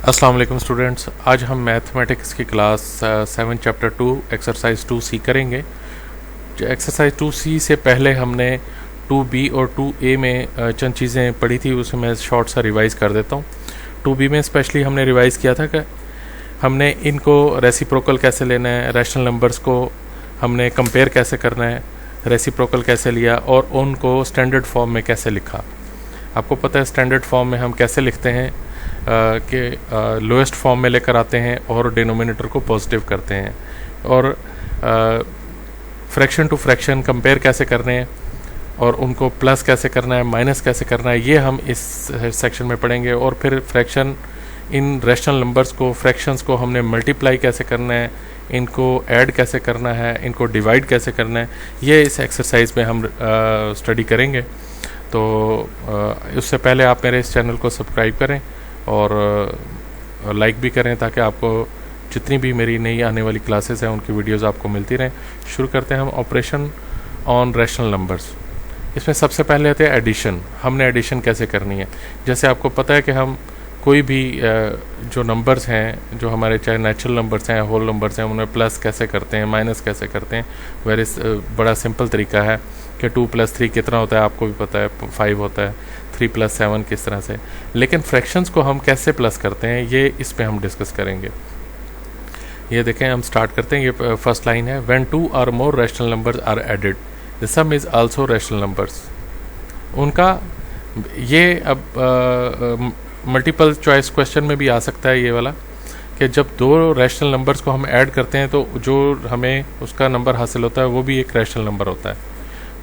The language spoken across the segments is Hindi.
अस्सलाम वालेकुम स्टूडेंट्स, आज हम मैथमेटिक्स की क्लास 7 चैप्टर 2 एक्सरसाइज 2C करेंगे। एक्सरसाइज 2C से पहले हमने 2B और 2A में चंद चीज़ें पढ़ी थी, उसे मैं शॉर्ट सा रिवाइज़ कर देता हूँ। 2B में स्पेशली हमने रिवाइज़ किया था कि हमने इनको रेसिप्रोकल कैसे लेना है, रैशनल नंबर्स को हमने कंपेयर कैसे करना है, रेसिप्रोकल कैसे लिया और उनको स्टैंडर्ड फॉर्म में कैसे लिखा। आपको पता है स्टैंडर्ड फॉर्म में हम कैसे लिखते हैं कि लोएस्ट फॉर्म में लेकर आते हैं और डिनोमिनेटर को पॉजिटिव करते हैं, और फ्रैक्शन टू फ्रैक्शन कंपेयर कैसे करने हैं और उनको प्लस कैसे करना है, माइनस कैसे करना है, ये हम इस सेक्शन में पढ़ेंगे। और फिर फ्रैक्शन इन रैशनल नंबर्स को, फ्रैक्शंस को हमने मल्टीप्लाई कैसे करना है, इनको ऐड कैसे करना है, इनको डिवाइड कैसे करना है, ये इस एक्सरसाइज में हम स्टडी करेंगे। तो उससे पहले आप मेरे इस चैनल को सब्सक्राइब करें और लाइक भी करें ताकि आपको जितनी भी मेरी नई आने वाली क्लासेस हैं उनकी वीडियोस आपको मिलती रहें। शुरू करते हैं हम ऑपरेशन ऑन रैशनल नंबर्स। इसमें सबसे पहले आते हैं एडिशन। हमने एडिशन कैसे करनी है। जैसे आपको पता है कि हम कोई भी जो नंबर्स हैं, जो हमारे चाहे नेचुरल नंबर्स हैं, होल नंबर्स हैं, उन्हें प्लस कैसे करते हैं, माइनस कैसे करते हैं। वेरी बड़ा सिंपल तरीका है कि 2 + 3 कितना होता है, आपको भी पता है 5 होता है, 3 + 7 किस तरह से। लेकिन फ्रैक्शंस को हम कैसे प्लस करते हैं, ये इस पे हम डिस्कस करेंगे। ये देखें, हम स्टार्ट करते हैं। ये फर्स्ट लाइन है, when 2 or more rational numbers are added the sum is also rational numbers. उनका ये अब मल्टीपल चॉइस क्वेश्चन में भी आ सकता है ये वाला, कि जब 2 रैशनल नंबर्स को हम ऐड करते हैं तो जो हमें उसका नंबर हासिल होता है वो भी एक रैशनल नंबर होता है।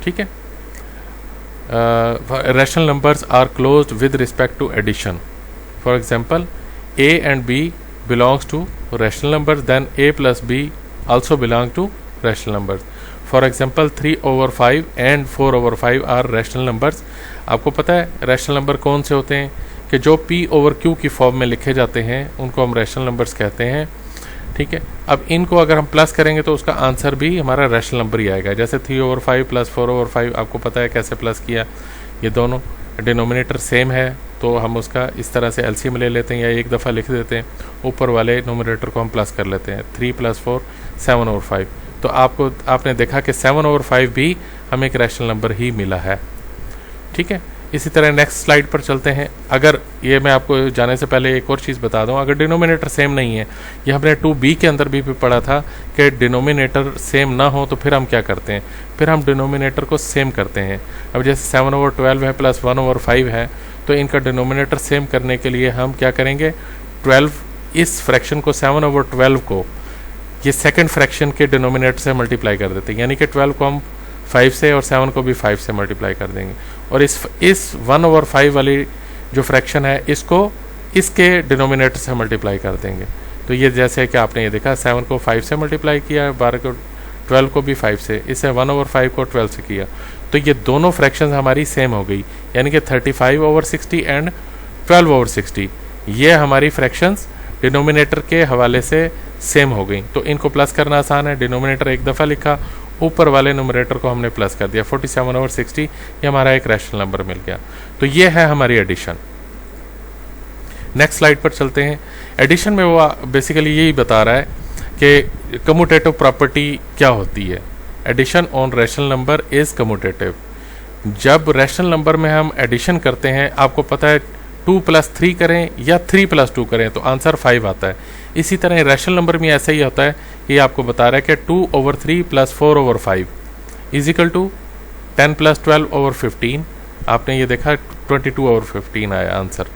ठीक है। Rational numbers are closed with respect to addition. For example, a and b belongs to rational numbers, then a plus b also belong to rational numbers. For example, 3/5 and 4/5 are rational numbers. आपको पता है रैशनल नंबर कौन से होते हैं कि जो p/q की फॉर्म में लिखे जाते हैं उनको हम रैशनल नंबर्स कहते हैं। ठीक है। अब इनको अगर हम प्लस करेंगे तो उसका आंसर भी हमारा रैशनल नंबर ही आएगा। जैसे 3/5 + 4/5 आपको पता है कैसे प्लस किया। ये दोनों डिनोमिनेटर सेम है तो हम उसका इस तरह से एलसीएम ले लेते हैं या एक दफ़ा लिख देते हैं, ऊपर वाले नोमिनेटर को हम प्लस कर लेते हैं। 3 + 4 7/5। तो आपने देखा कि 7/5 भी हमें एक रैशनल नंबर ही मिला है। ठीक है। इसी तरह नेक्स्ट स्लाइड पर चलते हैं। अगर ये मैं आपको जाने से पहले एक और चीज़ बता दूं, अगर डिनोमिनेटर सेम नहीं है, ये हमने 2B के अंदर भी पढ़ा था कि डिनोमिनेटर सेम ना हो तो फिर हम क्या करते हैं, फिर हम डिनोमिनेटर को सेम करते हैं। अब जैसे 7/12 है प्लस 1/5 है, तो इनका डिनोमिनेटर सेम करने के लिए हम क्या करेंगे, 12 इस फ्रैक्शन को 7/12 को ये सेकेंड फ्रैक्शन के डिनोमिनेटर से मल्टीप्लाई कर देते हैं, यानी कि 12 को हम 5 से और 7 को भी 5 से मल्टीप्लाई कर देंगे, और इस 1/5 वाली जो फ्रैक्शन है इसको इसके डिनोमिनेटर से मल्टीप्लाई कर देंगे। तो ये जैसे कि आपने ये देखा, 7 को 5 से मल्टीप्लाई किया, 12 को 12 को भी 5 से, इससे 1/5 को 12 से किया, तो ये दोनों फ्रैक्शंस हमारी सेम हो गई, यानी कि 35/60 एंड 12/60 ये हमारी फ्रैक्शंस डिनोमिनेटर के हवाले से सेम हो गई। तो इनको प्लस करना आसान है, डिनोमिनेटर एक दफ़ा लिखा, ऊपर वाले नोमिनेटर को हमने प्लस कर दिया, 47/60 ये हमारा एक रैशनल नंबर मिल गया। तो ये है हमारी एडिशन। नेक्स्ट स्लाइड पर चलते हैं। एडिशन में वो बेसिकली यही बता रहा है कि कम्यूटेटिव प्रॉपर्टी क्या होती है। Addition on rational number is commutative. जब रैशनल नंबर में हम एडिशन करते हैं, आपको पता है 2 + 3 करें या 3 + 2 करें तो आंसर 5 आता है। इसी तरह रैशनल नंबर में ऐसा ही होता है। ये आपको बता रहा है कि 2/3 + 4/5 = 10 + 12/15। आपने ये देखा 22/15 आया आंसर।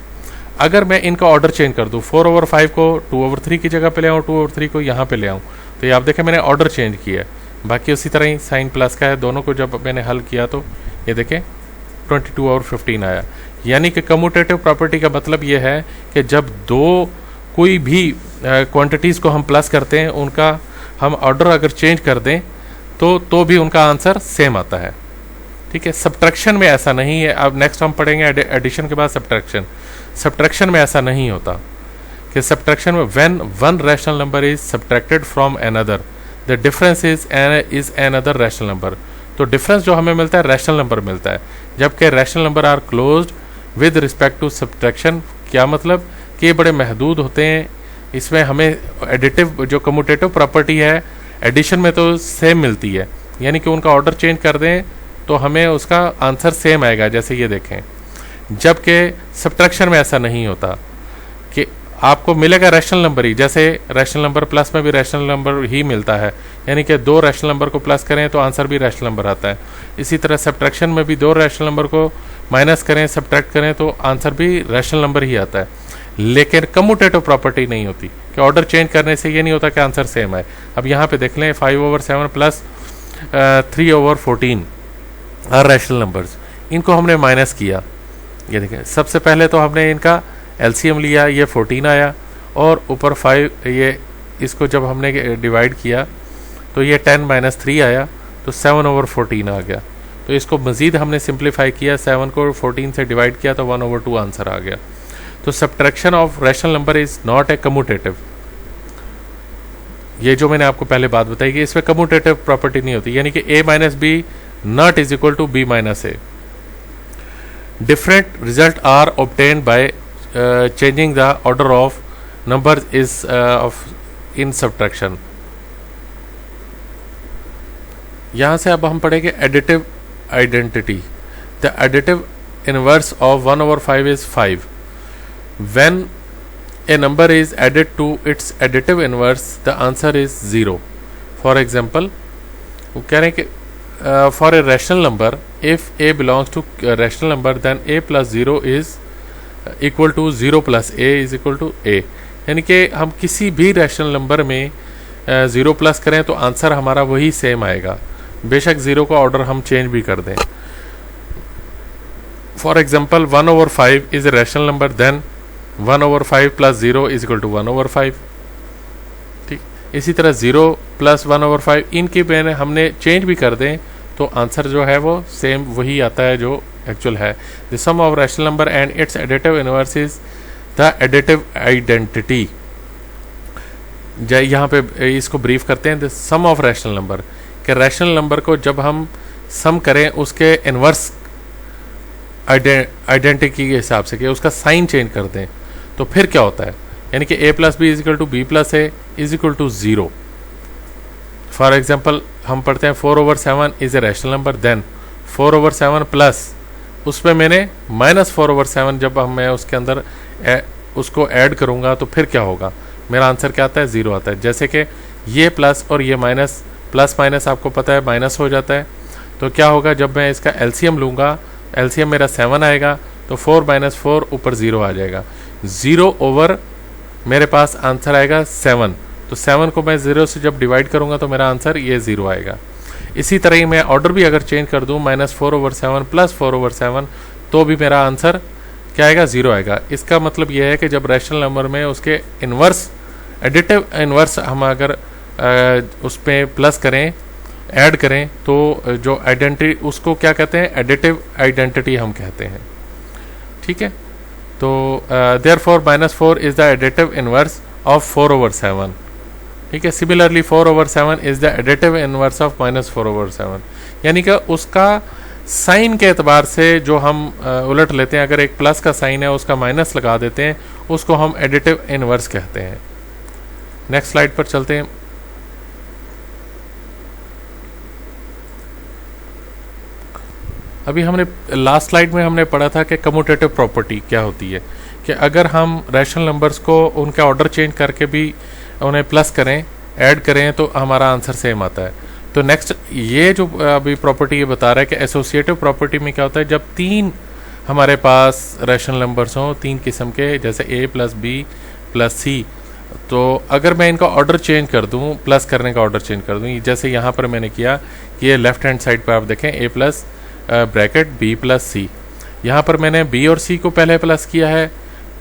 अगर मैं इनका ऑर्डर चेंज कर दूं, 4/5 को 2/3 की जगह पे ले आऊँ, 2/3 को यहाँ पे ले आऊँ, तो ये आप देखें मैंने ऑर्डर चेंज किया है। बाकी उसी तरह ही साइन प्लस का है, दोनों को जब मैंने हल किया तो ये देखें 22/15 आया। यानी कि कम्यूटेटिव प्रॉपर्टी का मतलब ये है कि जब दो कोई भी क्वांटिटीज़ को हम प्लस करते हैं, उनका हम ऑर्डर अगर चेंज कर दें तो भी उनका आंसर सेम आता है। ठीक है। सब्ट्रैक्शन में ऐसा नहीं है। अब नेक्स्ट हम पढ़ेंगे एडिशन के बाद सब्ट्रैक्शन। सब्ट्रैक्शन में ऐसा नहीं होता कि सब्ट्रैक्शन में when one rational number is subtracted from another the difference is another rational number. तो डिफरेंस जो हमें मिलता है रैशनल नंबर मिलता है, जबकि rational number are closed with respect to subtraction. क्या मतलब कि ये बड़े महदूद होते हैं, इसमें हमें एडिटिव जो कम्यूटेटिव प्रॉपर्टी है एडिशन में तो सेम मिलती है, यानी कि उनका ऑर्डर चेंज कर दें तो हमें उसका आंसर सेम आएगा, जैसे ये देखें। जबकि सब्ट्रैक्शन में ऐसा नहीं होता कि आपको मिलेगा रैशनल नंबर ही, जैसे रैशनल नंबर प्लस में भी रैशनल नंबर ही मिलता है, यानी कि 2 रैशनल नंबर को प्लस करें तो आंसर भी रैशनल नंबर आता है। इसी तरह सब्ट्रैक्शन में भी 2 रैशनल नंबर को माइनस करें, सब्ट्रैक्ट करें तो आंसर भी रैशनल नंबर ही आता है। लेकिन कम्यूटेटिव प्रॉपर्टी नहीं होती कि ऑर्डर चेंज करने से ये नहीं होता कि आंसर सेम है। अब यहाँ पे देख लें 5/7 प्लस 3/14 आर रैशनल नंबर्स, इनको हमने माइनस किया। ये देखें, सबसे पहले तो हमने इनका एलसीएम लिया, ये 14 आया, और ऊपर 5, ये इसको जब हमने डिवाइड किया तो ये 10 - 3 आया, तो 7/14 आ गया। तो इसको मज़ीद हमने सिंप्लीफाई किया, 7 को 14 से डिवाइड किया तो 1/2 आंसर आ गया। तो subtraction of rational number is not a commutative. ये जो मैंने आपको पहले बात बताई कि इसमें कम्यूटेटिव प्रॉपर्टी नहीं होती, यानी कि a - b not is equal to b - a। Different result are obtained by changing the order of number is of in subtraction. यहाँ से अब हम पढ़ेंगे additive identity. The additive inverse of 1/5 is 5। When a number is added to its additive inverse, the answer is 0. For example, वो कह रहे हैं कि for a rational number, if a belongs to a rational number, then a plus 0 is equal to 0 plus a is equal to a. यानी कि हम किसी भी रैशनल नंबर में 0 प्लस करें तो आंसर हमारा वही सेम आएगा, बेशक 0 का ऑर्डर हम चेंज भी कर दें। For example 1/5 is a rational number, then 1/5 plus 0 is equal to 1/5। ठीक, इसी तरह 0 plus 1/5 इनकी मैंने हमने चेंज भी कर दें तो आंसर जो है वो सेम वही आता है जो एक्चुअल है। The sum of rational number and its additive inverse is the additive identity. यहाँ पे इसको ब्रीफ करते हैं, the sum of rational number, कि रैशनल नंबर को जब हम सम करें उसके इनवर्स आइडेंटिटी के हिसाब से, कि उसका साइन चेंज कर दें तो फिर क्या होता है, यानी कि a + b = b + a = 0। For example हम पढ़ते हैं 4/7 is a rational number, then 4/7 plus उसमें मैंने -4/7 जब मैं उसके अंदर उसको ऐड करूँगा तो फिर क्या होगा, मेरा आंसर क्या आता है, 0 आता है। जैसे कि ये प्लस और ये माइनस, प्लस माइनस आपको पता है माइनस हो जाता है, तो क्या होगा जब मैं इसका एलसीएम लूँगा, एलसीएम मेरा 7 आएगा, तो 4 - 4 ऊपर 0 आ जाएगा, 0 ओवर मेरे पास आंसर आएगा 7। तो 7 को मैं 0 से जब डिवाइड करूंगा तो मेरा आंसर ये 0 आएगा। इसी तरह ही मैं ऑर्डर भी अगर चेंज कर दूं -4/7 प्लस 4/7 तो भी मेरा आंसर क्या आएगा, 0 आएगा। इसका मतलब यह है कि जब रैशनल नंबर में उसके इन्वर्स एडिटिव इन्वर्स हम अगर उस पर प्लस करें, ऐड करें, तो जो आइडेंटिटी उसको क्या कहते हैं, एडिटिव आइडेंटिटी हम कहते हैं। ठीक है, तो therefore -4 is the additive inverse of 4/7। ठीक है, similarly 4/7 is the additive inverse of -4/7, यानी कि उसका साइन के एतबार से जो हम उलट लेते हैं, अगर एक प्लस का साइन है उसका माइनस लगा देते हैं, उसको हम एडिटिव इनवर्स कहते हैं। नेक्स्ट स्लाइड पर चलते हैं। अभी हमने लास्ट स्लाइड में हमने पढ़ा था कि कम्यूटेटिव प्रॉपर्टी क्या होती है, कि अगर हम रैशनल नंबर्स को उनका ऑर्डर चेंज करके भी उन्हें प्लस करें, ऐड करें, तो हमारा आंसर सेम आता है। तो नेक्स्ट ये जो अभी प्रॉपर्टी ये बता रहा है कि एसोसिएटिव प्रॉपर्टी में क्या होता है, जब 3 हमारे पास रैशनल नंबर्स हों 3 किस्म के, जैसे a + b + c, तो अगर मैं इनका ऑर्डर चेंज कर दूं, प्लस करने का ऑर्डर चेंज कर दूं, जैसे यहाँ पर मैंने किया कि ये लेफ्ट हैंड साइड पर आप देखें a + ब्रैकेट b + c, यहाँ पर मैंने b और c को पहले प्लस किया है,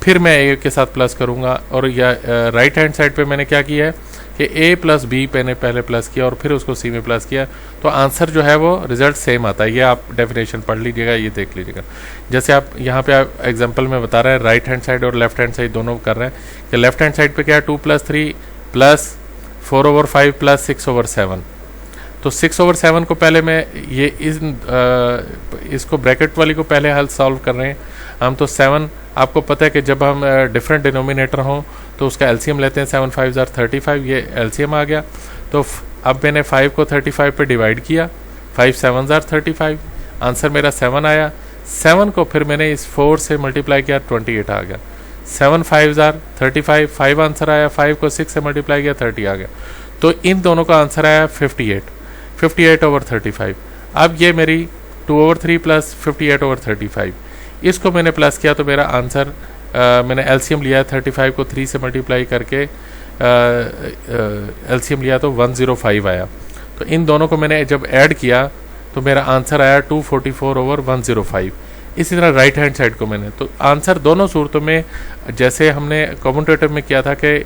फिर मैं a के साथ प्लस करूँगा, और या राइट हैंड साइड पे मैंने क्या किया है कि a + b मैंने पहले प्लस किया और फिर उसको c में प्लस किया, तो आंसर जो है वो रिजल्ट सेम आता है। ये आप डेफिनेशन पढ़ लीजिएगा, ये देख लीजिएगा। जैसे आप यहाँ पे एग्जांपल में बता रहे हैं, राइट हैंड साइड और लेफ्ट हैंड साइड दोनों कर रहे हैं कि लेफ्ट हैंड साइड पे क्या है 2 + 3 प्लस 4/5 प्लस 6/7। तो 6/7 को पहले मैं ये इसको ब्रैकेट वाली को पहले हल सॉल्व कर रहे हैं हम, तो 7 आपको पता है कि जब हम डिफरेंट डिनोमिनेटर हों तो उसका एलसीएम लेते हैं, 7 5 35, ये एलसीएम आ गया। तो अब मैंने 5 को 35 पे डिवाइड किया, 5 7 35, आंसर मेरा 7 आया। 7 को फिर मैंने इस 4 से मल्टीप्लाई किया, 28 आ गया। 7 5 35, 5 आंसर आया, 5 को 6 से मल्टीप्लाई किया, 30 आ गया। तो इन दोनों का आंसर आया 58/35। अब ये मेरी 2/3 प्लस 58/35, इसको मैंने प्लस किया तो मेरा आंसर मैंने एलसीएम लिया 35 को 3 से मल्टीप्लाई करके एलसीएम लिया तो 105 आया। तो इन दोनों को मैंने जब ऐड किया तो मेरा आंसर आया 244/105। इसी तरह राइट हैंड साइड को मैंने, तो आंसर दोनों सूरतों में जैसे हमने कम्यूटेटिव में किया था कि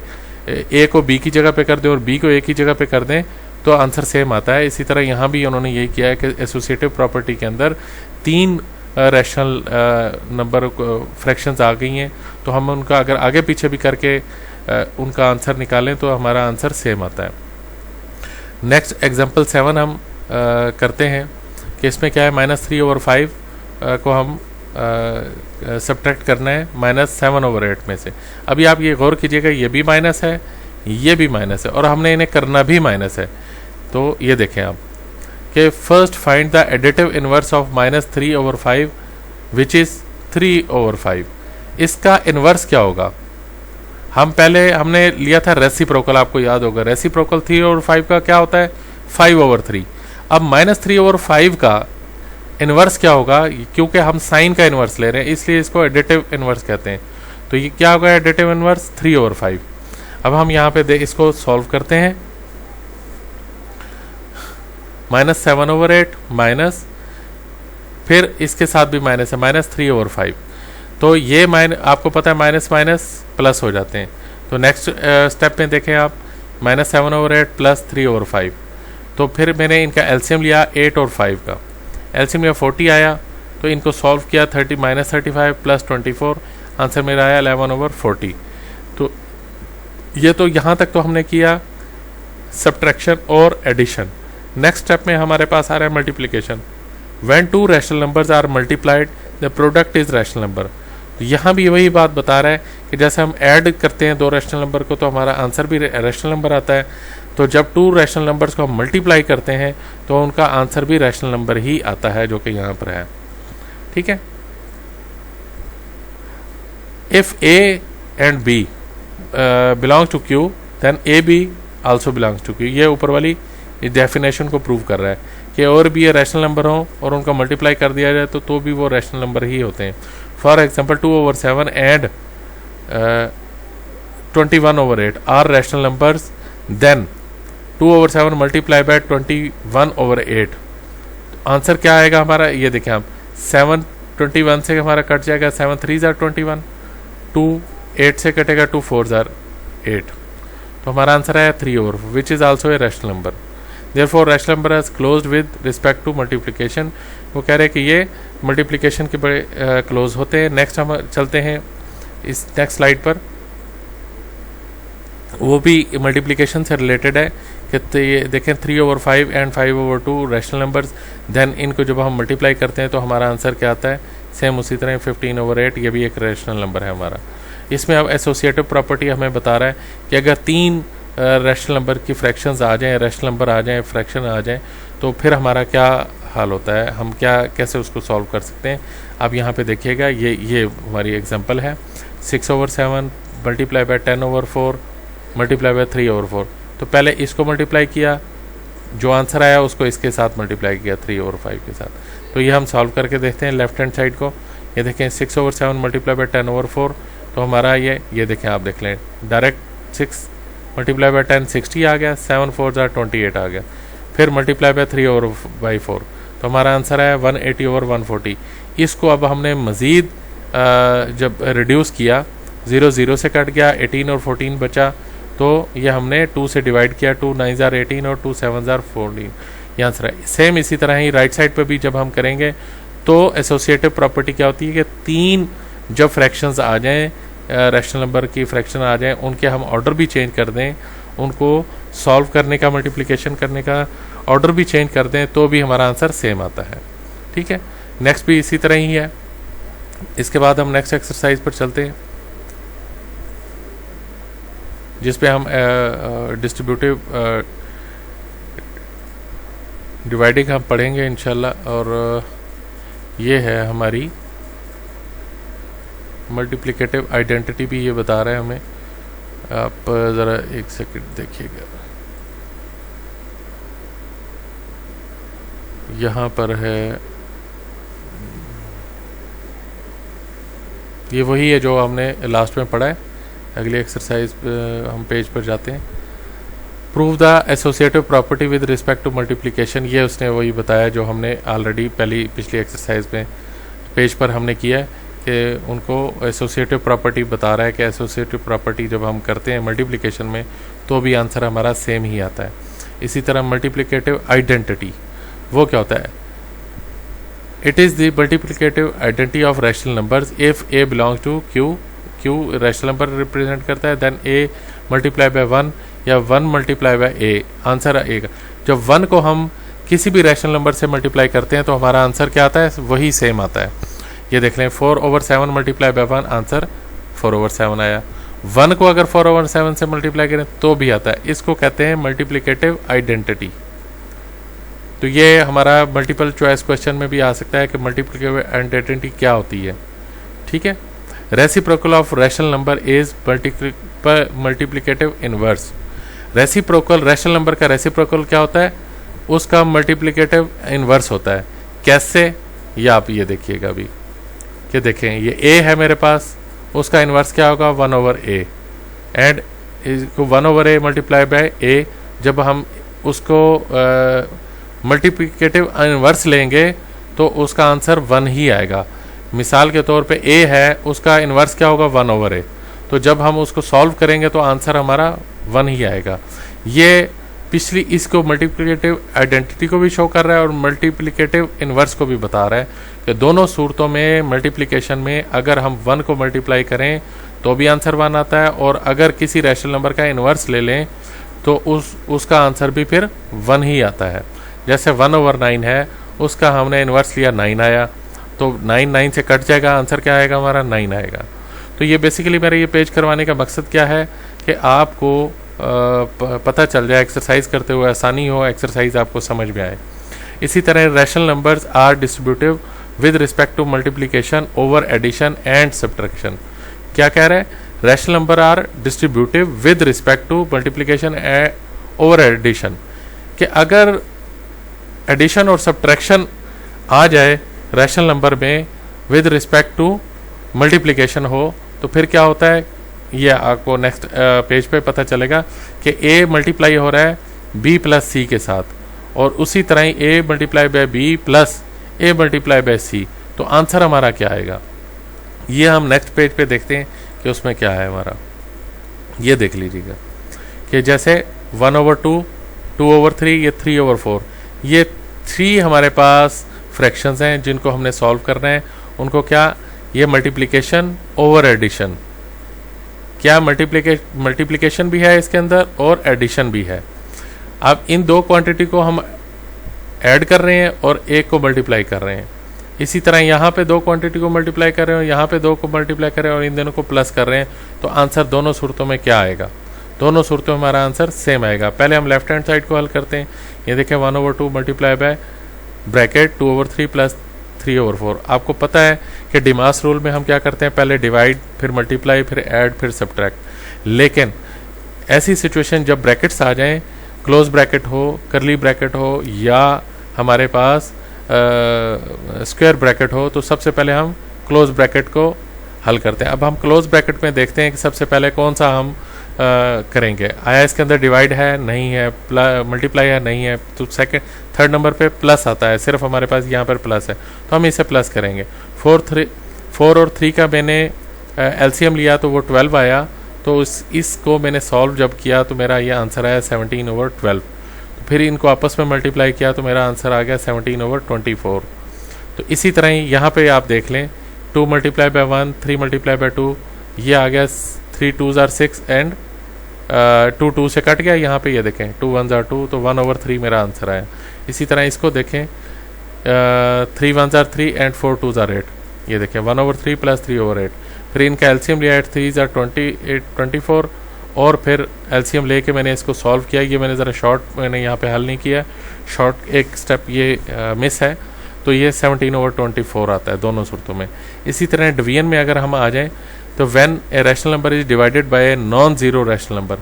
ए को बी की जगह पे कर दें और बी को ए की जगह पे कर दें तो आंसर सेम आता है। इसी तरह यहाँ भी उन्होंने यही किया है कि एसोसिएटिव प्रॉपर्टी के अंदर 3 रैशनल नंबर फ्रैक्शंस आ गई हैं, तो हम उनका अगर आगे पीछे भी करके उनका आंसर निकालें तो हमारा आंसर सेम आता है। नेक्स्ट एग्जांपल 7 हम करते हैं कि इसमें क्या है, -3/5 को हम सब्ट्रैक्ट करना है -7/8 में से। अभी आप ये गौर कीजिएगा, ये भी माइनस है, ये भी माइनस है और हमने इन्हें करना भी माइनस है। तो ये देखें आप कि first find the additive inverse of -3/5 which is 3/5। इसका इनवर्स क्या होगा? हम पहले हमने लिया था रेसिप्रोकल, आपको याद होगा रेसिप्रोकल 3/5 का क्या होता है 5/3। अब -3/5 का इनवर्स क्या होगा? क्योंकि हम साइन का इनवर्स ले रहे हैं इसलिए इसको एडिटिव इनवर्स कहते हैं। तो ये क्या होगा एडिटिव इनवर्स 3/5। अब हम यहाँ पे इसको सॉल्व करते हैं, -7/8 माइनस, फिर इसके साथ भी माइनस है -3/5। तो ये आपको पता है माइनस माइनस प्लस हो जाते हैं। तो नेक्स्ट स्टेप में देखें आप, -7/8 प्लस 3/5। तो फिर मैंने इनका एलसीएम लिया 8 और 5 का, एलसीएम लिया 40 आया। तो इनको सॉल्व किया, -35 प्लस 24, आंसर मेरा आया 11/40। तो ये तो यहाँ तक तो हमने किया सब्ट्रैक्शन और एडिशन। नेक्स्ट स्टेप में हमारे पास आ रहा है multiplication. When 2 rational numbers are multiplied the product is rational number. तो यहाँ भी वही बात बता रहा है कि जैसे हम ऐड करते हैं 2 रैशनल नंबर को तो हमारा आंसर भी रैशनल नंबर आता है। तो जब 2 रैशनल नंबर्स को हम मल्टीप्लाई करते हैं तो उनका आंसर भी रैशनल नंबर ही आता है, जो कि यहाँ पर है। ठीक है, if a and b belongs to Q then a b also belongs to Q. ये ऊपर वाली डेफिनेशन को प्रूव कर रहा है कि और भी ये रैशनल नंबर हो और उनका मल्टीप्लाई कर दिया जाए तो भी वो रैशनल नंबर ही होते हैं। For example 2/7 and 21/8 are rational numbers, then 2/7 multiply by 21/8। Answer क्या आएगा हमारा? ये देखें आप, 7 21 से हमारा कट जाएगा, 7 3 ज़ार 21, 2 8 से कटेगा, 2 4 ज़ार 8। तो हमारा आंसर आया 3/4 which is also a rational number. Therefore rational number has closed with respect to multiplication. वो कह रहे हैं कि ये मल्टीप्लिकेशन के बड़े क्लोज होते हैं। नेक्स्ट हम चलते हैं इस नेक्स्ट स्लाइड पर, वो भी मल्टीप्लिकेशन से रिलेटेड है कि ये देखें 3/5 एंड 5/2 रैशनल नंबर्स, देन इनको जब हम मल्टीप्लाई करते हैं तो हमारा आंसर क्या आता है? सेम उसी तरह 15/8, ये भी एक रैशनल नंबर है हमारा। इसमें अब एसोसिएटिव प्रॉपर्टी हमें बता रहा है कि अगर 3 रैशनल नंबर की फ्रैक्शंस आ जाएं, रैशनल नंबर आ जाएं, फ्रैक्शन आ जाएं, तो फिर हमारा क्या हाल होता है, हम कैसे उसको सॉल्व कर सकते हैं। अब यहाँ पे देखिएगा, ये हमारी एग्जांपल है, 6/7 मल्टीप्लाई बाय 10/4 मल्टीप्लाई बाय 3/4। तो पहले इसको मल्टीप्लाई किया, जो आंसर आया उसको इसके साथ मल्टीप्लाई किया 3/5 के साथ। तो ये हम सॉल्व करके देखते हैं लेफ्ट हैंड साइड को। ये देखें 6/7 मल्टीप्लाई बाय 10/4, तो हमारा ये देखें, आप देख लें डायरेक्ट 6 मल्टीप्लाई बाय 10 60 आ गया, 7 4 ज़ार 28 आ गया। फिर मल्टीप्लाई बाय 3/4, तो हमारा आंसर आया 180/140। इसको अब हमने मज़ीद जब रिड्यूस किया, 0 0 से कट गया, 18 और 14 बचा, तो ये हमने 2 से डिवाइड किया, 2 9 ज़ार 18 और 2 7 ज़ार 14, ये आंसर है। सेम इसी तरह ही राइट साइड पर भी जब हम करेंगे तो एसोसिएटिव प्रॉपर्टी क्या होती है कि 3 जब फ्रैक्शंस आ जाएँ, रैशनल नंबर की फ्रैक्शन आ जाए, उनके हम ऑर्डर भी चेंज कर दें, उनको सॉल्व करने का, मल्टीप्लिकेशन करने का ऑर्डर भी चेंज कर दें, तो भी हमारा आंसर सेम आता है। ठीक है, नेक्स्ट भी इसी तरह ही है। इसके बाद हम नेक्स्ट एक्सरसाइज पर चलते हैं, जिस पे हम डिस्ट्रीब्यूटिव डिवाइडिंग हम पढ़ेंगे इंशाल्लाह। और ये है हमारी मल्टीप्लिकेटिव आइडेंटिटी भी ये बता रहा है हमें। आप ज़रा एक सेकंड देखिएगा, यहाँ पर है, ये वही है जो हमने लास्ट में पढ़ा है। अगली एक्सरसाइज हम पेज पर जाते हैं। Prove the associative property with respect to multiplication, ये उसने वही बताया जो हमने ऑलरेडी पिछली एक्सरसाइज में पेज पर हमने किया है कि उनको एसोसिएटिव प्रॉपर्टी बता रहा है कि एसोसिएटिव प्रॉपर्टी जब हम करते हैं मल्टीप्लिकेशन में तो भी आंसर हमारा सेम ही आता है। इसी तरह मल्टीप्लिकेटिव आइडेंटिटी वो क्या होता है? It is the multiplicative identity of rational numbers if a belongs to Q, Q rational number represent करता है, देन ए मल्टीप्लाई बाय 1 या 1 मल्टीप्लाई बाय ए, आंसर आएगा। जब 1 को हम किसी भी रैशनल नंबर से मल्टीप्लाई करते हैं तो हमारा आंसर क्या आता है? वही सेम आता है। ये देख लें, 4/7 मल्टीप्लाई बाय 1, आंसर 4/7 आया। 1 को अगर 4/7 से मल्टीप्लाई करें तो भी आता है। इसको कहते हैं मल्टीप्लिकेटिव आइडेंटिटी। तो ये हमारा मल्टीपल चॉइस क्वेश्चन में भी आ सकता है कि मल्टीप्लिकेटिव आइडेंटिटी क्या होती है। ठीक है। Reciprocal of rational number is multiplicative inverse. Reciprocal, rational number का रेसिप्रोकल क्या होता है? उसका मल्टीप्लिकेटिव इनवर्स होता है। कैसे? या आप ये देखिएगा अभी कि देखें, ये a है मेरे पास, उसका इनवर्स क्या होगा? 1/a and 1/a multiply by a। जब हम उसको मल्टीप्लिकेटिव इनवर्स लेंगे तो उसका आंसर 1 ही आएगा। मिसाल के तौर पे a है, उसका इनवर्स क्या होगा? 1/a। तो जब हम उसको सॉल्व करेंगे तो आंसर हमारा 1 ही आएगा। ये पिछली इसको मल्टीप्लिकेटिव आइडेंटिटी को भी शो कर रहा है और मल्टीप्लिकेटिव इनवर्स को भी बता रहा है कि दोनों सूरतों में मल्टीप्लिकेशन में अगर हम 1 को मल्टीप्लाई करें तो भी आंसर 1 आता है, और अगर किसी रैशनल नंबर का इनवर्स ले लें तो उसका आंसर भी फिर 1 ही आता है। जैसे 1/9 है, उसका हमने इनवर्स लिया 9 आया, तो 9 से कट जाएगा, आंसर क्या आएगा हमारा? 9 आएगा। तो ये बेसिकली मेरा ये पेज करवाने का मकसद क्या है कि आपको पता चल जाए, एक्सरसाइज करते हुए आसानी हो, एक्सरसाइज आपको समझ में आए। इसी तरह rational numbers are distributive with respect to multiplication over addition and subtraction. क्या कह रहे हैं? Rational number are distributive with respect to multiplication over addition, कि अगर एडिशन और सब्ट्रैक्शन आ जाए रैशनल नंबर में विद रिस्पेक्ट टू मल्टीप्लिकेशन हो तो फिर क्या होता है? ये आपको नेक्स्ट पेज पे पता चलेगा कि a मल्टीप्लाई हो रहा है b प्लस c के साथ, और उसी तरह ही a multiply by b plus a multiply by c। तो आंसर हमारा क्या आएगा? ये हम नेक्स्ट पेज पे देखते हैं कि उसमें क्या है हमारा। ये देख लीजिएगा कि जैसे 1/2, 2/3, ये 3/4, ये 3 हमारे पास फ्रैक्शंस हैं जिनको हमने सॉल्व करना है। उनको क्या? ये मल्टीप्लिकेशन ओवर एडिशन, क्या मल्टीप्लिकेशन भी है इसके अंदर और एडिशन भी है। अब इन दो क्वांटिटी को हम ऐड कर रहे हैं और एक को मल्टीप्लाई कर रहे हैं। इसी तरह यहाँ पे 2 क्वांटिटी को मल्टीप्लाई कर रहे हैं और यहाँ पे 2 को मल्टीप्लाई कर रहे हैं और इन दोनों को प्लस कर रहे हैं। तो आंसर दोनों सूरतों में क्या आएगा? दोनों सूरतों में हमारा आंसर सेम आएगा। पहले हम लेफ्ट हैंड साइड को हल करते हैं। ये देखें, 1/2 मल्टीप्लाई बाय ब्रैकेट 2/3 प्लस 3/4। आपको पता है कि डिमास रूल में हम क्या करते हैं? पहले डिवाइड, फिर मल्टीप्लाई, फिर ऐड, फिर सब्ट्रैक्ट। लेकिन ऐसी सिचुएशन जब ब्रैकेट्स आ जाएं, क्लोज ब्रैकेट हो, करली ब्रैकेट हो, या हमारे पास स्क्वायर ब्रैकेट हो, तो सबसे पहले हम क्लोज ब्रैकेट को हल करते हैं। अब हम क्लोज ब्रैकेट में देखते हैं कि सबसे पहले कौन सा हम करेंगे। आया इसके अंदर डिवाइड है? नहीं है। मल्टीप्लाई है? नहीं है। तो थर्ड नंबर पे प्लस आता है, सिर्फ हमारे पास यहाँ पर प्लस है, तो हम इसे प्लस करेंगे। 4 और 3 का मैंने एलसीएम लिया तो वो 12 आया, तो इसको मैंने सॉल्व जब किया तो मेरा ये आंसर आया 17/12। तो फिर इनको आपस में मल्टीप्लाई किया तो मेरा आंसर आ गया 17/24। तो इसी तरह ही यहाँ पे आप देख लें, 2 मल्टीप्लाई बाय 1, 3 मल्टीप्लाई बाय 2, ये आ गया 3 2s are 6 एंड 2 2 से कट गया। यहाँ पे ये देखें 2 1s are 2, तो 1/3 मेरा आंसर आया। इसी तरह इसको देखें, 3 1s are 3 and 4 2s are 8। ये देखें 1/3 प्लस 3/8। फिर इनका एलसीएम लिया, 3 ज़ा 24, और फिर एलसीएम लेके मैंने इसको सॉल्व किया। ये मैंने ज़रा शॉर्ट मैंने यहाँ पे हल नहीं किया, शॉर्ट एक स्टेप ये मिस है, तो ये 17/24 आता है दोनों सूरतों में। इसी तरह डिवीजन में अगर हम आ जाएं तो when A rational number is divided by a non zero rational number,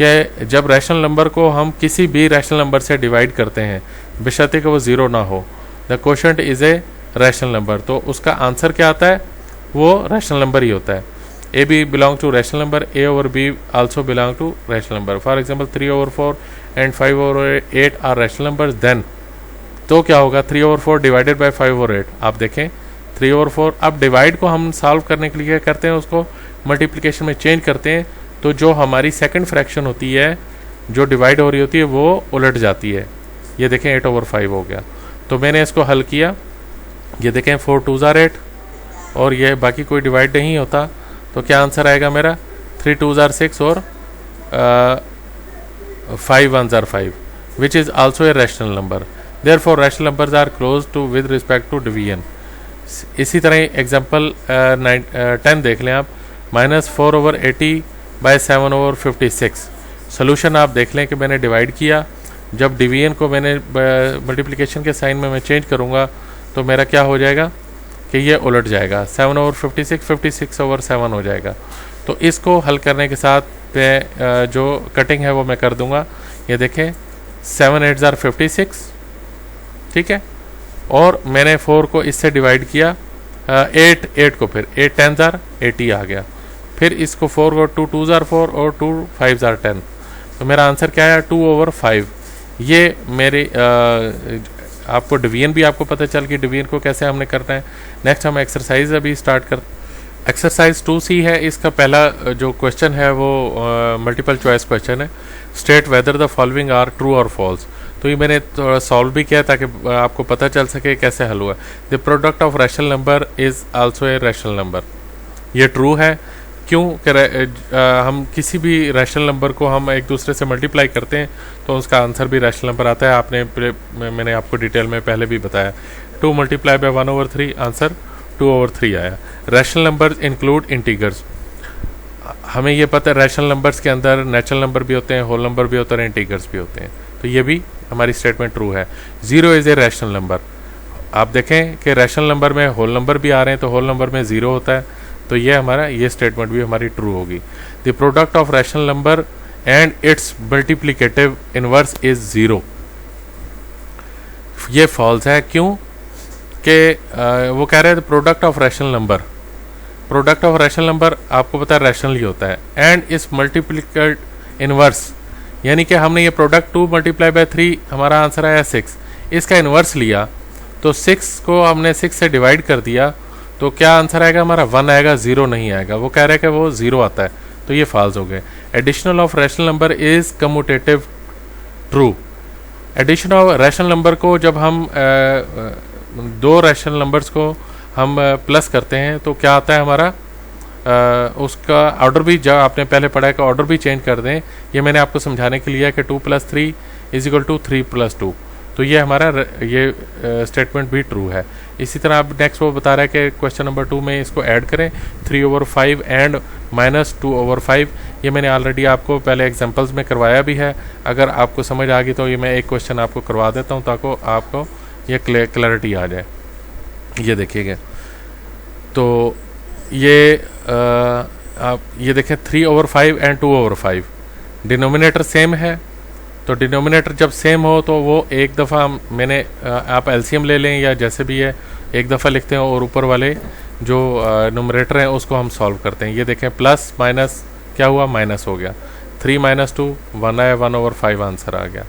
कि जब रैशनल नंबर को हम किसी भी रैशनल नंबर से डिवाइड करते हैं बशर्ते कि वो ज़ीरो ना हो, the quotient is a rational number, तो उसका आंसर क्या आता है, वो रैशनल नंबर ही होता है। A b belong to rational number, a over b also belong to rational number. For example 3/4 and 5/8 are rational numbers, then तो क्या होगा 3/4 डिवाइडेड बाय 5/8। आप देखें 3/4, अब डिवाइड को हम सॉल्व करने के लिए क्या करते हैं, उसको मल्टीप्लिकेशन में चेंज करते हैं, तो जो हमारी सेकंड फ्रैक्शन होती है जो डिवाइड हो रही होती है वो उलट जाती है। ये देखें 8/5 हो गया। तो मैंने इसको हल किया, ये देखें 4 2 ज़ार 8, और ये बाकी कोई डिवाइड नहीं होता, तो क्या आंसर आएगा मेरा 3 2 ज़ार 6 और 5 1 ज़ार 5, which is also a rational number. Therefore rational numbers are close to with respect to division. इसी तरह एग्जांपल 10 देख लें आप, -4/80 बाय 7/56। सोल्यूशन आप देख लें कि मैंने डिवाइड किया, जब डिवीजन को मैंने मल्टीप्लिकेशन के साइन में मैं चेंज करूँगा तो मेरा क्या हो जाएगा कि ये उलट जाएगा, 7/56 56/7 हो जाएगा। तो इसको हल करने के साथ मैं जो कटिंग है वो मैं कर दूंगा। ये देखें 7 8 ज़ार 56, ठीक है, और मैंने 4 को इससे डिवाइड किया, 8 को फिर 8 10 ज़ार 80 आ गया, फिर इसको 4 को 2 2 ज़ार 4 और 2 5 ज़ार 10, तो मेरा आंसर क्या है 2/5। ये मेरे आपको डिवीजन भी आपको पता चल कि डिवीजन को कैसे हमने करना है। नेक्स्ट हम एक्सरसाइज अभी स्टार्ट कर, एक्सरसाइज 2C है। इसका पहला जो क्वेश्चन है वो मल्टीपल चॉइस क्वेश्चन है, state whether the following are true और फॉल्स। तो ये मैंने थोड़ा सॉल्व भी किया ताकि आपको पता चल सके कैसे हल हुआ। The product of rational number is also a rational number, ये ट्रू है। क्यों कि हम किसी भी रैशनल नंबर को हम एक दूसरे से मल्टीप्लाई करते हैं तो उसका आंसर भी रैशनल नंबर आता है। मैंने आपको डिटेल में पहले भी बताया। 2 मल्टीप्लाई बाय 1/3, आंसर 2/3 आया। रैशनल नंबर इंक्लूड इंटीगर्स, हमें ये पता है रैशनल नंबर्स के अंदर नेचुरल नंबर भी होते हैं, होल नंबर भी होते हैं, इंटीगर्स भी होते हैं, तो ये भी हमारी स्टेटमेंट ट्रू है। 0 इज़ ए रैशनल नंबर, आप देखें कि रैशनल नंबर में होल नंबर भी आ रहे हैं तो होल नंबर में 0 होता है, तो ये हमारा ये स्टेटमेंट भी हमारी ट्रू होगी। The product of rational number and it's multiplicative inverse is 0, ये फॉल्स है। क्यों कि वो कह रहे हैं product of rational number, product of rational number आपको पता है रैशनल ही होता है, एंड इस मल्टीप्लिकेट इनवर्स, यानी कि हमने ये प्रोडक्ट 2 मल्टीप्लाई बाय 3, हमारा आंसर आया 6, इसका इन्वर्स लिया तो 6 को हमने 6 से डिवाइड कर दिया, तो क्या आंसर आएगा हमारा 1 आएगा, 0 नहीं आएगा। वो कह रहा है कि वो 0 आता है, तो ये फॉल्स हो गए। Additional of rational number is commutative, true. Addition of rational number को जब हम दो रैशनल नंबर्स को हम प्लस करते हैं तो क्या आता है हमारा, उसका ऑर्डर भी, जब आपने पहले पढ़ा है कि ऑर्डर भी चेंज कर दें, ये मैंने आपको समझाने के लिए कि 2 + 3 = 3 + 2, तो ये हमारा ये स्टेटमेंट भी ट्रू है। इसी तरह अब नेक्स्ट वो बता रहा है कि क्वेश्चन नंबर 2 में इसको ऐड करें 3/5 एंड -2/5। ये मैंने ऑलरेडी आपको पहले एग्जांपल्स में करवाया भी है, अगर आपको समझ आ गई तो ये मैं एक क्वेश्चन आपको करवा देता हूँ ताकि आपको ये क्लैरिटी आ जाए। ये देखिएगा, तो ये आप ये देखें 3/5 एंड 2/5, डिनोमिनेटर सेम है, तो डिनोमिनेटर जब सेम हो तो वो एक दफ़ा मैंने आप एलसीएम ले लें या जैसे भी है एक दफ़ा लिखते हैं और ऊपर वाले जो न्यूमरेटर हैं उसको हम सॉल्व करते हैं। ये देखें प्लस माइनस क्या हुआ, माइनस हो गया, 3 - 2 1 आया, 1/5 आंसर आ गया।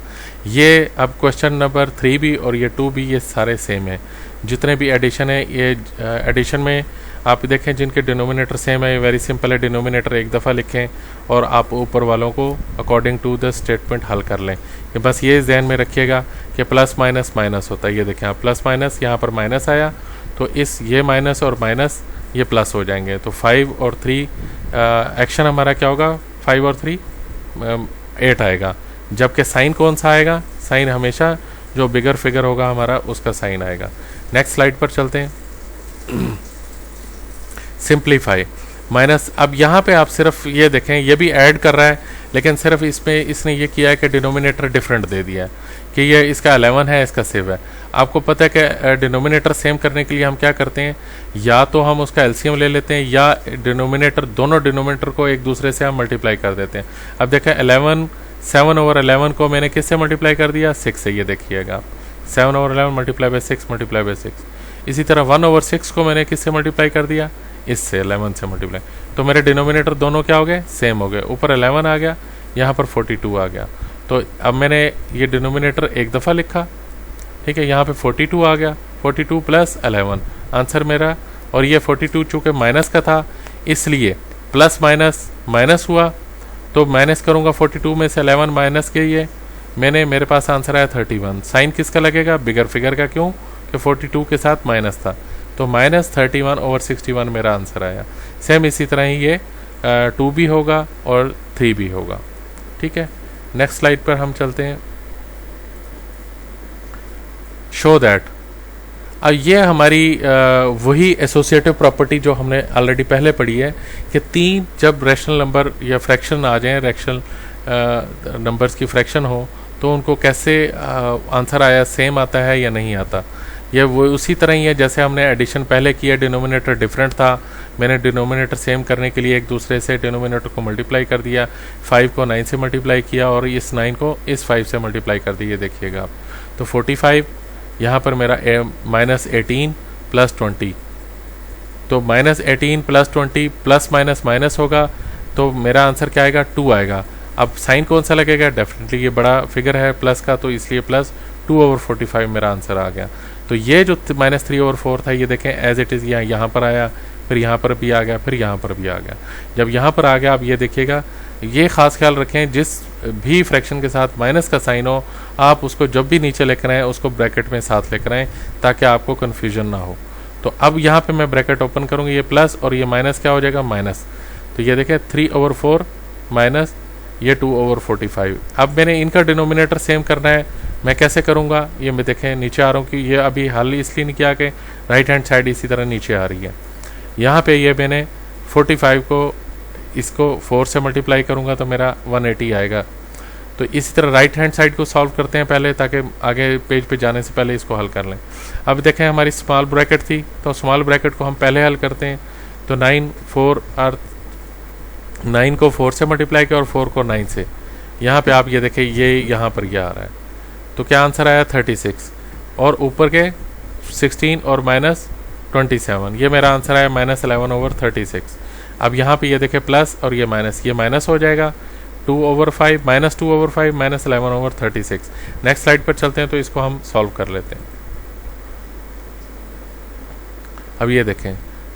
ये अब क्वेश्चन नंबर 3 भी और ये 2 भी ये सारे सेम है, जितने भी एडिशन है ये एडिशन में आप देखें जिनके डिनोमिनेटर सेम है, वेरी सिंपल है, डिनोमिनेटर एक दफ़ा लिखें और आप ऊपर वालों को अकॉर्डिंग टू द स्टेटमेंट हल कर लें। कि बस ये जहन में रखिएगा कि प्लस माइनस माइनस होता है। ये देखें आप प्लस माइनस, यहाँ पर माइनस आया तो इस ये माइनस और माइनस ये प्लस हो जाएंगे, तो 5 और 3 एक्शन हमारा क्या होगा, 5 और 3 8 आएगा, जबकि साइन कौन सा आएगा, साइन हमेशा जो बिगर फिगर होगा हमारा उसका साइन आएगा। नेक्स्ट स्लाइड पर चलते हैं। Simplify minus. अब यहाँ पे आप सिर्फ ये देखें, ये भी ऐड कर रहा है, लेकिन सिर्फ इसमें इसने ये किया है कि डिनोमिनेटर डिफरेंट दे दिया है कि ये इसका 11 है, इसका 7 है। आपको पता है कि डिनोमिनेटर सेम करने के लिए हम क्या करते हैं, या तो हम उसका एलसीएम ले लेते हैं या डिनोमिनेटर, दोनों डिनोमिनेटर को एक दूसरे से हम मल्टीप्लाई कर देते हैं। अब देखें 11, 7/11 को मैंने किससे मल्टीप्लाई कर दिया, 6 से। ये देखिएगा आप, 7/11 मल्टीप्लाई बाई 6 मल्टीप्लाई बाई 6। इसी तरह 1/6 को मैंने किससे मल्टीप्लाई कर दिया, इससे 11 से मल्टीप्लाई। तो मेरे डिनोमिनेटर दोनों क्या हो गए, सेम हो गए। ऊपर 11 आ गया, यहाँ पर 42 आ गया। तो अब मैंने ये डिनोमिनेटर एक दफ़ा लिखा, ठीक है, यहाँ पे 42 आ गया, 42 प्लस 11 आंसर मेरा। और ये 42 चूँकि माइनस का था, इसलिए प्लस माइनस माइनस हुआ, तो माइनस करूँगा 42 में से 11 माइनस के, ये मेरे पास आंसर आया 31। साइन किसका लगेगा, बिगर फिगर का, क्यों कि 42 के साथ माइनस था, तो -31/61 मेरा आंसर आया। सेम इसी तरह ही ये 2 भी होगा और 3 भी होगा। ठीक है, नेक्स्ट स्लाइड पर हम चलते हैं। शो दैट, अब ये हमारी वही एसोसिएटिव प्रॉपर्टी जो हमने ऑलरेडी पहले पढ़ी है कि 3 जब रैशनल नंबर या फ्रैक्शन आ जाएं, रैशनल नंबर्स की फ्रैक्शन हो, तो उनको कैसे आंसर आया, सेम आता है या नहीं आता। ये वो उसी तरह ही है जैसे हमने एडिशन पहले किया, डिनोमिनेटर डिफरेंट था, मैंने डिनोमिनेटर सेम करने के लिए एक दूसरे से डिनोमिनेटर को मल्टीप्लाई कर दिया, 5 को 9 से मल्टीप्लाई किया और इस 9 को इस 5 से मल्टीप्लाई कर दिया, देखिएगा आप। तो 45, यहाँ पर मेरा -18 प्लस 20, तो -18 प्लस 20 प्लस माइनस माइनस होगा, तो मेरा आंसर क्या आएगा, 2 आएगा। अब साइन कौन सा लगेगा, डेफिनेटली ये बड़ा फिगर है प्लस का, तो इसलिए प्लस 2/45 मेरा आंसर आ गया। तो ये जो -3/4 था, ये देखें एज इट इज़ यहाँ पर आया, फिर यहाँ पर भी आ गया, फिर यहाँ पर भी आ गया। जब यहाँ पर आ गया, आप ये देखिएगा, ये खास ख्याल रखें, जिस भी फ्रैक्शन के साथ माइनस का साइन हो, आप उसको जब भी नीचे लेकर आएँ उसको ब्रैकेट में साथ लेकर आएँ, ताकि आपको कन्फ्यूजन ना हो। तो अब यहाँ पे मैं ब्रैकेट ओपन करूँगी, ये प्लस और ये माइनस क्या हो जाएगा, माइनस। तो ये देखें 3/4 माइनस ये 2/45। अब मैंने इनका डिनोमिनेटर सेम करना है, मैं कैसे करूँगा, ये मैं देखें नीचे आ रहा हूँ कि ये अभी हल इसलिए नहीं किया कि राइट हैंड साइड इसी तरह नीचे आ रही है। यहाँ पे ये मैंने 45 को इसको 4 से मल्टीप्लाई करूँगा तो मेरा 180 आएगा। तो इसी तरह राइट हैंड साइड को सॉल्व करते हैं पहले, ताकि आगे पेज पे जाने से पहले इसको हल कर लें। अब देखें हमारी स्मॉल ब्रैकेट थी, तो स्मॉल ब्रैकेट को हम पहले हल करते हैं। तो 9 को 4 से मल्टीप्लाई किया और 4 को 9 से। यहाँ पे आप ये देखें, ये यहाँ पर ये आ रहा है, तो क्या आंसर आया 36, और ऊपर के 16 और -27, ये मेरा आंसर आया -11/36। अब यहाँ पे ये देखें प्लस और ये माइनस हो जाएगा, 2/5 -2/5 -11/36। नेक्स्ट स्लाइड पर चलते हैं, तो इसको हम सॉल्व कर लेते हैं। अब ये देखें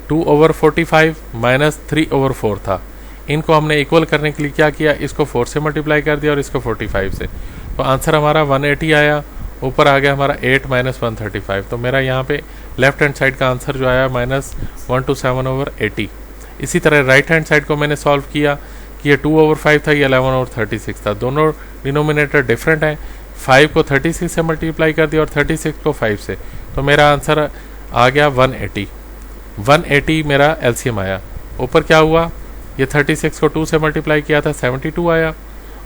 2/45 -3/4 था, इनको हमने इक्वल करने के लिए क्या किया, इसको 4 से मल्टीप्लाई कर दिया और इसको 45 से, तो आंसर हमारा 180 आया। ऊपर आ गया हमारा 8 -135, तो मेरा यहाँ पे लेफ्ट हैंड साइड का आंसर जो आया -127/80। इसी तरह राइट हैंड साइड को मैंने सॉल्व किया कि ये 2/5 था, ये 11/36 था, दोनों डिनोमिनेटर डिफरेंट हैं। 5 को 36 से मल्टीप्लाई कर दिया और 36 को 5 से, तो मेरा आंसर आ गया 180 मेरा एलसीएम आया। ऊपर क्या हुआ, ये 36 को 2 से मल्टीप्लाई किया था 72 आया,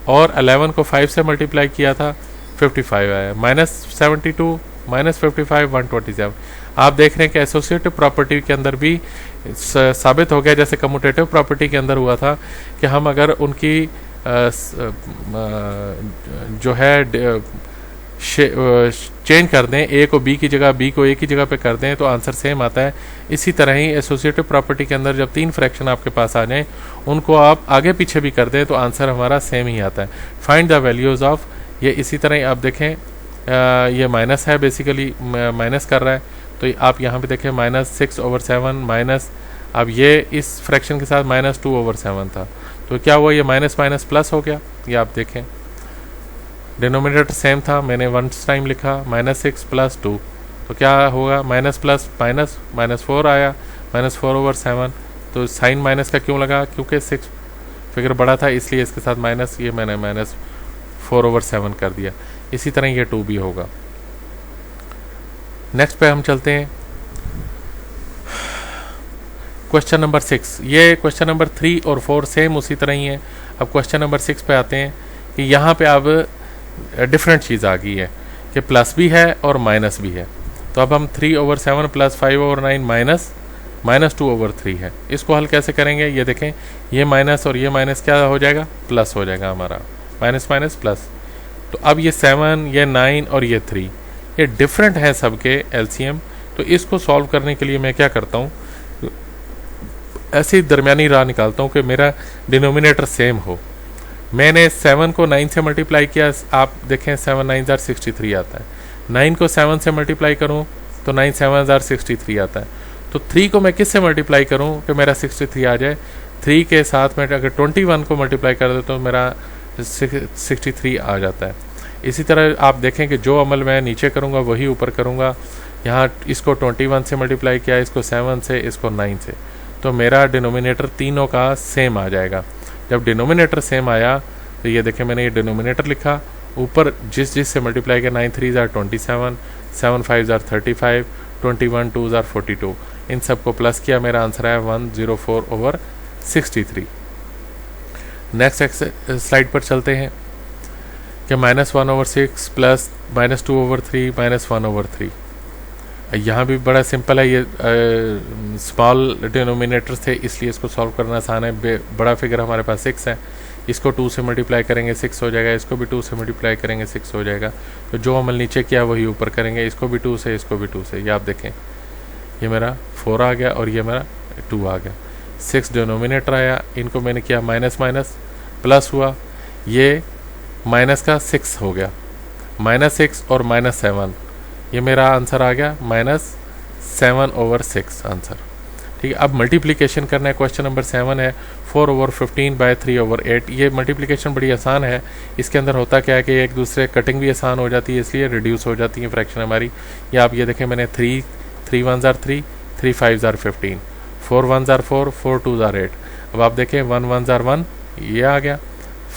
और 11 को 5 से मल्टीप्लाई किया था 55 आया। -72 -55 127। आप देख रहे हैं कि एसोसिएटिव प्रॉपर्टी के अंदर भी साबित हो गया, जैसे कम्यूटेटिव प्रॉपर्टी के अंदर हुआ था, कि हम अगर उनकी जो है चेंज कर दें, ए को बी की जगह, बी को ए की जगह पे कर दें, तो आंसर सेम आता है। इसी तरह ही एसोसिएटिव प्रॉपर्टी के अंदर जब 3 फ्रैक्शन आपके पास आ जाएं, उनको आप आगे पीछे भी कर दें तो आंसर हमारा सेम ही आता है। फाइंड द वैल्यूज़ ऑफ, ये इसी तरह ही आप देखें, ये माइनस है, बेसिकली माइनस कर रहा है, तो आप यहाँ पे देखें -6/7 माइनस, अब ये इस फ्रैक्शन के साथ -2/7 था, तो क्या हुआ, ये माइनस प्लस हो गया। ये आप देखें डिनोमिनेटर सेम था, मैंने 1 टाइम लिखा, -6 + 2, तो क्या होगा, माइनस प्लस माइनस -4 आया, -4/7। तो साइन माइनस का क्यों लगा, क्योंकि 6 फिगर बड़ा था, इसलिए इसके साथ माइनस, ये मैंने -4/7 कर दिया। इसी तरह ये 2 भी होगा। नेक्स्ट पे हम चलते हैं। क्वेश्चन नंबर 6, ये क्वेश्चन नंबर 3 और 4 सेम उसी तरह ही है। अब क्वेश्चन नंबर 6 पे आते हैं कि यहाँ पे अब डिफरेंट चीज़ आ गई है कि प्लस भी है और माइनस भी है। तो अब हम 3/7 प्लस 5/9 माइनस 2/3 है। इसको हल कैसे करेंगे, ये देखें, ये माइनस और ये माइनस क्या हो जाएगा, प्लस हो जाएगा हमारा, माइनस माइनस प्लस। तो अब ये 7, ये 9 और ये 3 ये डिफरेंट हैं सबके एलसीएम। तो इसको सॉल्व करने के लिए मैं क्या करता हूँ, ऐसी दरमियानी राह निकालता हूँ कि मेरा डिनोमिनेटर सेम हो। मैंने 7 को 9 से मल्टीप्लाई किया, आप देखें 7 9 63 आता है। 9 को 7 से मल्टीप्लाई करूँ तो 9 7 63 आता है। तो 3 को मैं किस से मल्टीप्लाई करूँ कि मेरा 63 आ जाए। 3 के साथ में अगर 21 को मल्टीप्लाई कर दे तो मेरा 63 आ जाता है। इसी तरह आप देखें कि जो अमल मैं नीचे करूँगा वही ऊपर करूँगा। यहाँ इसको 21 से मल्टीप्लाई किया, इसको 7 से, इसको 9 से, तो मेरा डिनोमिनेटर तीनों का सेम आ जाएगा। जब डिनोमिनेटर सेम आया तो ये देखें मैंने ये डिनोमिनेटर लिखा, ऊपर जिस से मल्टीप्लाई किया 9 3 27, 7 5 35, 21 2 42, इन सब को प्लस किया, मेरा आंसर है 104/63। नेक्स्ट स्लाइड पर चलते हैं कि -1/6 प्लस -2/3 -1/3। यहाँ भी बड़ा सिंपल है, ये स्मॉल डिनोमिनेटर थे इसलिए इसको सॉल्व करना आसान है। बड़ा फिगर हमारे पास 6 है, इसको 2 से मल्टीप्लाई करेंगे 6 हो जाएगा, इसको भी 2 से मल्टीप्लाई करेंगे 6 हो जाएगा। तो जो अमल नीचे किया वही ऊपर करेंगे, इसको भी 2 से, इसको भी 2 से। ये आप देखें, ये मेरा 4 आ गया और ये मेरा 2 आ गया। 6 डिनोमिनेटर आया, इनको मैंने किया माइनस माइनस प्लस हुआ, ये माइनस का 6 हो गया, -6 और -7, ये मेरा आंसर आ गया -7/6 आंसर। ठीक है, अब मल्टीप्लिकेशन करना है। क्वेश्चन नंबर 7 है 4/15/3/8। ये मल्टीप्लिकेशन बड़ी आसान है। इसके अंदर होता क्या है कि एक दूसरे कटिंग भी आसान हो जाती है, इसलिए रिड्यूस हो जाती है फ्रैक्शन हमारी। या आप ये देखें, मैंने 3 1s 3, 3 5s 15, 4 1s 4, 4 2s 8। अब आप देखें 1 1s 1, ये आ गया,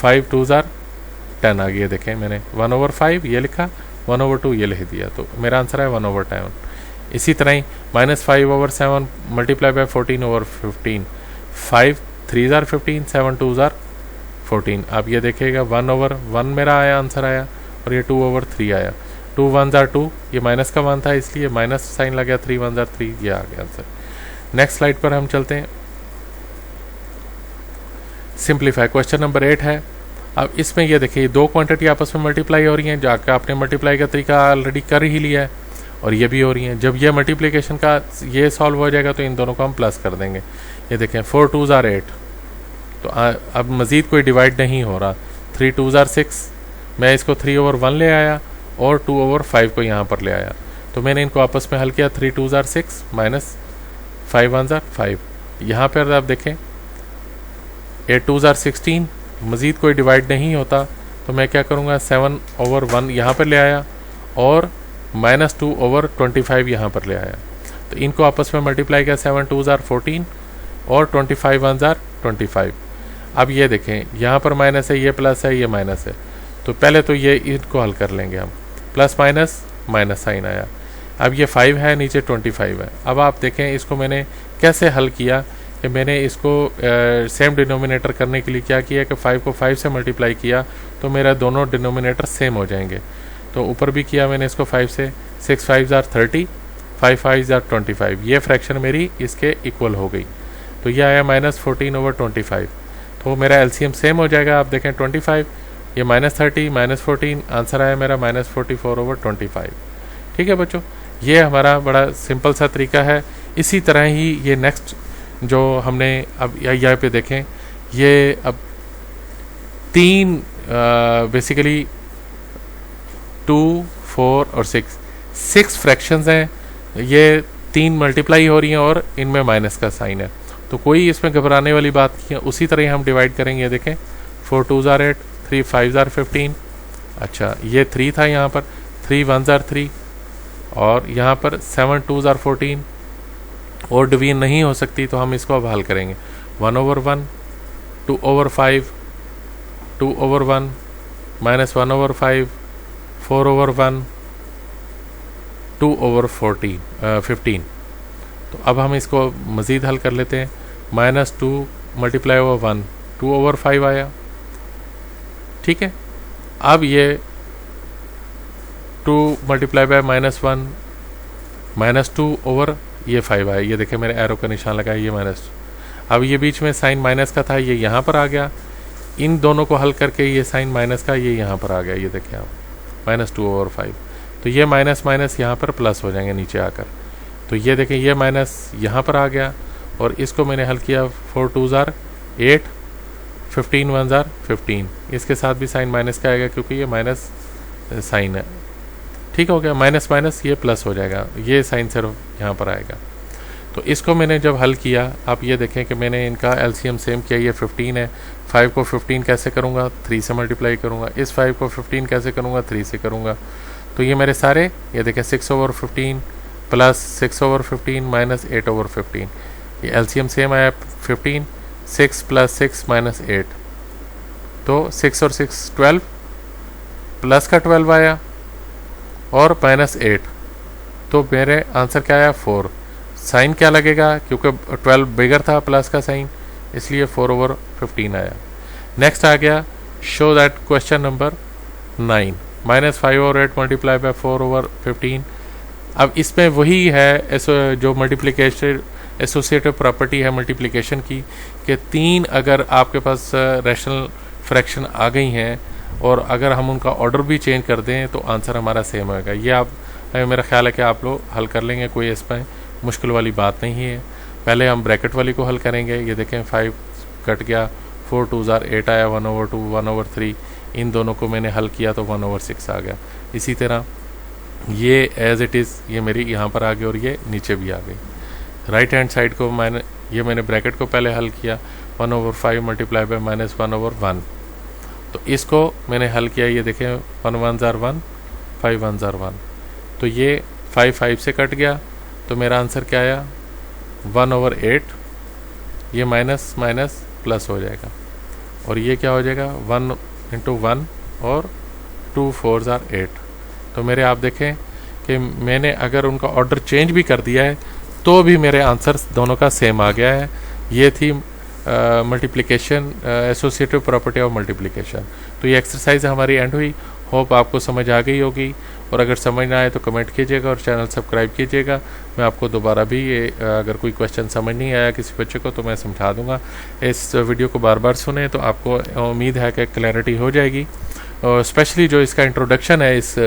5 2s 10 आ गया। देखें मैंने 1/5 ये लिखा, 1/2 ये लिख दिया, तो मेरा आंसर है 1/10। इसी तरह ही -5/7 मल्टीप्लाई बाय 14/15, 5 3s 15, 7 2s 14। आप ये देखिएगा 1/1 मेरा आया, आंसर आया, और ये 2/3 आया। 2 1s 2, ये माइनस का 1 था इसलिए माइनस साइन लग गया, 3 1s 3, ये आ गया आंसर। नेक्स्ट स्लाइड पर हम चलते हैं। सिंप्लीफाई क्वेश्चन नंबर 8 है। अब इसमें ये देखिए, दो क्वांटिटी आपस में मल्टीप्लाई हो रही हैं, जाकर आपने मल्टीप्लाई का तरीका ऑलरेडी कर ही लिया है, और ये भी हो रही हैं। जब ये मल्टीप्लिकेशन का ये सॉल्व हो जाएगा तो इन दोनों को हम प्लस कर देंगे। ये देखें 4 2s 8, तो अब मज़ीद कोई डिवाइड नहीं हो रहा। 3 2s 6, मैं इसको 3/1 ले आया और 2/5 को यहाँ पर ले आया, तो मैंने इनको आपस में हल किया। 3 2s 6 माइनस 5 1s 5। यहाँ पर आप देखें 8 2s 16, मज़ीद कोई डिवाइड नहीं होता, तो मैं क्या करूँगा, 7/1 यहाँ पर ले आया और -2/25 यहाँ पर ले आया। तो इनको आपस में मल्टीप्लाई किया, 7 2s 14 और 25 1s 25। अब ये देखें, यहाँ पर माइनस है, ये प्लस है, ये माइनस है, तो पहले तो ये इनको हल कर लेंगे हम। प्लस माइनस माइनस साइन आया। अब ये 5 है, नीचे 25 है। अब आप देखें इसको मैंने कैसे हल किया कि मैंने इसको सेम डिनोमिनेटर करने के लिए क्या किया कि 5 को 5 से मल्टीप्लाई किया तो मेरा दोनों डिनोमिनेटर सेम हो जाएंगे। तो ऊपर भी किया मैंने इसको 5 से, 6 5s 30, 5 5s 25, ये फ्रैक्शन मेरी इसके इक्वल हो गई। तो ये आया -14/25। तो मेरा एलसीएम सेम हो जाएगा। आप देखें 25, ये -30 -14, आंसर आया मेरा -44/25। ठीक है बच्चों, ये हमारा बड़ा सिंपल सा तरीका है। इसी तरह ही ये नेक्स्ट जो हमने अब यहाँ पे देखें, ये अब 3 बेसिकली 2 4 और 6 फ्रैक्शंस हैं। ये 3 मल्टीप्लाई हो रही हैं और इनमें माइनस का साइन है, तो कोई इसमें घबराने वाली बात नहीं है। उसी तरह हम डिवाइड करेंगे। देखें 4 2s 8, 3 5s 15। अच्छा, ये 3 था यहाँ पर, 3 1s 3, और यहाँ पर 7 2s 14, और डिवीजन नहीं हो सकती तो हम इसको अब हल करेंगे। 1/1, 2/5, 2/1, -1/5, 4/1, 2/15। तो अब हम इसको मज़ीद हल कर लेते हैं। -2 मल्टीप्लाई ओवर 1 2/5 आया, ठीक है। अब ये 2 मल्टीप्लाई बाय -1 -2 ओवर ये 5 आया। ये देखें मेरे एरो का निशान लगा है, ये -2। अब ये बीच में साइन माइनस का था, ये यहाँ पर आ गया। इन दोनों को हल करके ये साइन माइनस का ये यहाँ पर आ गया, ये देखें आप -2/5। तो ये माइनस माइनस यहाँ पर प्लस हो जाएंगे नीचे आकर। तो ये देखें ये माइनस यहाँ पर आ गया और इसको मैंने हल किया 4 2s are 8 15 1s are 15। इसके साथ भी साइन माइनस का आएगा क्योंकि ये माइनस साइन है, ठीक हो गया। माइनस माइनस ये प्लस हो जाएगा, ये साइन सिर्फ यहाँ पर आएगा। तो इसको मैंने जब हल किया, आप ये देखें कि मैंने इनका एलसीएम सेम किया, ये 15 है। 5 को 15 कैसे करूँगा, 3 से मल्टीप्लाई करूँगा। इस 5 को 15 कैसे करूँगा, 3 से करूँगा। तो ये मेरे सारे ये देखें 6/15 प्लस 6/15 माइनस 8/15। ये एलसीएम सेम आया 15, 6 + 6 - 8। तो 6 और 6 12, प्लस का 12 आया और -8। तो मेरे आंसर क्या आया 4। साइन क्या लगेगा, क्योंकि 12 बिगर था प्लस का साइन, इसलिए 4/15 आया। नेक्स्ट आ गया show that question number 9 -5/8 multiply by 4/15। अब इसमें वही है जो मल्टीप्लिकेशन एसोसिएटिव प्रॉपर्टी है मल्टीप्लिकेशन की, कि 3 अगर आपके पास रैशनल फ्रैक्शन आ गई हैं और अगर हम उनका ऑर्डर भी चेंज कर दें तो आंसर हमारा सेम होगा। ये आप मेरा ख्याल है कि आप लोग हल कर लेंगे, कोई इसमें मुश्किल वाली बात नहीं है। पहले हम ब्रैकेट वाली को हल करेंगे। ये देखें 5 कट गया, 4 2s are 8 आया, 1/2 1/3। इन दोनों को मैंने हल किया तो 1/6 आ गया। इसी तरह ये एज इट इज़ ये मेरी यहाँ पर आ गई और ये नीचे भी आ गई। राइट हैंड साइड को मैंने ब्रैकेट को पहले हल किया 1/5 मल्टीप्लाई बाय -1/1। तो इसको मैंने हल किया, ये देखें 1 1s are 1 5 1s are 1। तो ये 5 5 से कट गया, तो मेरा आंसर क्या आया 1/8। ये माइनस माइनस प्लस हो जाएगा और ये क्या हो जाएगा 1 × 1 और 2 4s are 8। तो मेरे आप देखें कि मैंने अगर उनका ऑर्डर चेंज भी कर दिया है तो भी मेरे आंसर्स दोनों का सेम आ गया है। ये थी multiplication associative property of multiplication. तो ये एक्सरसाइज हमारी एंड हुई। होप आपको समझ आ गई होगी, और अगर समझ ना आए तो कमेंट कीजिएगा और चैनल सब्सक्राइब कीजिएगा। मैं आपको दोबारा भी अगर कोई क्वेश्चन समझ नहीं आया किसी बच्चे को तो मैं समझा दूंगा। इस वीडियो को बार बार सुने तो आपको उम्मीद है कि क्लैरिटी हो जाएगी। और स्पेशली जो इसका इंट्रोडक्शन है इस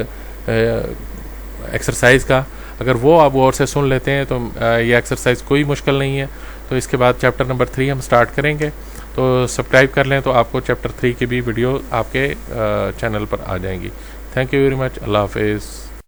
एक्सरसाइज का, अगर वो आप गौर से सुन लेते हैं तो ये एक्सरसाइज कोई मुश्किल नहीं है। तो इसके बाद चैप्टर नंबर 3 हम स्टार्ट करेंगे। तो सब्सक्राइब कर लें तो आपको चैप्टर 3 की भी वीडियो आपके चैनल पर आ जाएंगी। Thank you very much. अल्लाह हाफिज़।